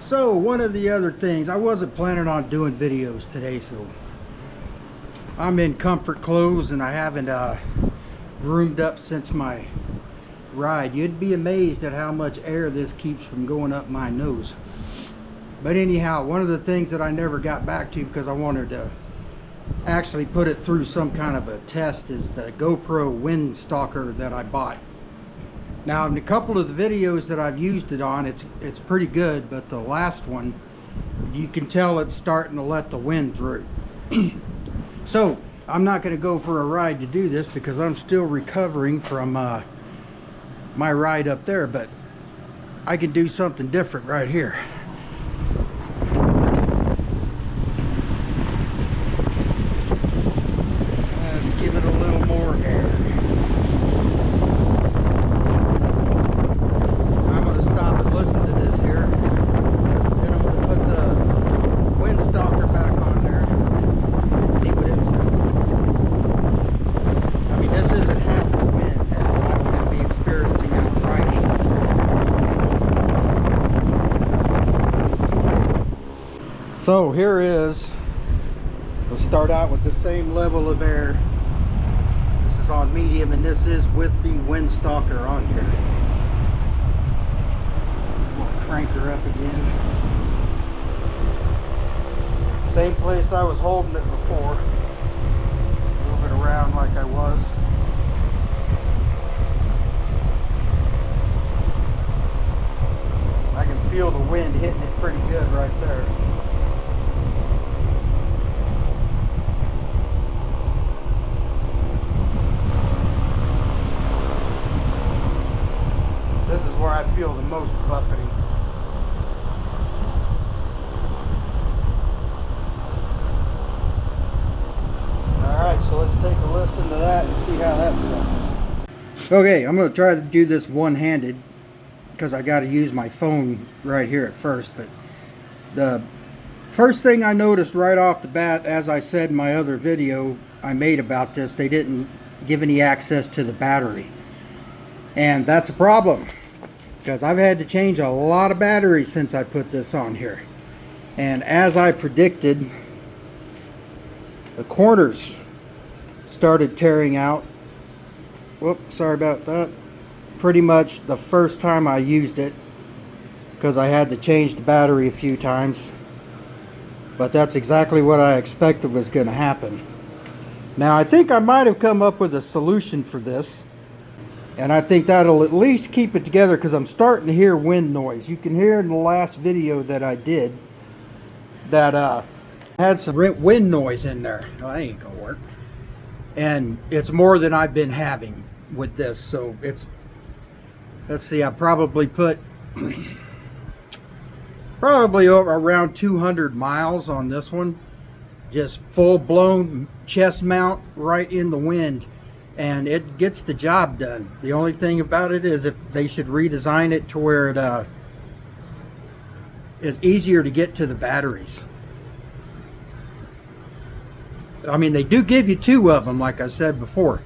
So one of the other things, I wasn't planning on doing videos today, so I'm in comfort clothes and I haven't groomed up since my ride. You'd be amazed at how much air this keeps from going up my nose. But anyhow, one of the things that I never got back to because I wanted to actually put it through some kind of a test is the GoPro Windslayer that I bought. Now in a couple of the videos that I've used it on, it's pretty good, but the last one, you can tell it's starting to let the wind through. So I'm not going to go for a ride to do this because I'm still recovering from my ride up there, but I can do something different right here. Let's give it a little more air. I'm going to stop and listen to this here. Then I'm going to put the Windslayer back on there and see what it says. I mean, this isn't half the wind that I'm going to be experiencing out riding. So here is, we'll start out with the same level of air. This is on medium and this is with the Windslayer on here. We'll crank her up again. Same place I was holding it before. Move it around like I was. I can feel the wind hitting it pretty good right there. This is where I feel the most buffeting. Alright, so let's take a listen to that and see how that sounds. Okay, I'm going to try to do this one-handed because I got to use my phone right here at first. But the first thing I noticed right off the bat, as I said in my other video I made about this, they didn't give any access to the battery. And that's a problem, because I've had to change a lot of batteries since I put this on here. And as I predicted, the corners started tearing out. Whoops, sorry about that. Pretty much the first time I used it, because I had to change the battery a few times. But that's exactly what I expected was going to happen. Now I think I might have come up with a solution for this. And I think that'll at least keep it together, because I'm starting to hear wind noise. You can hear in the last video that I did that had some wind noise in there. Well, that ain't gonna work. And it's more than I've been having with this. So it's, let's see, I probably put probably over around 200 miles on this one. Just full-blown chest mount right in the wind. And it gets the job done. The only thing about it is if they should redesign it to where it is easier to get to the batteries. I mean, they do give you two of them, like I said before.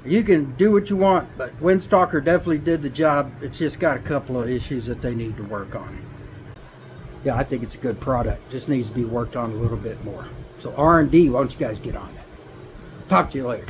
You can do what you want, but Windslayer definitely did the job. It's just got a couple of issues that they need to work on. Yeah, I think it's a good product. Just needs to be worked on a little bit more. So R&D, why don't you guys get on that? Talk to you later.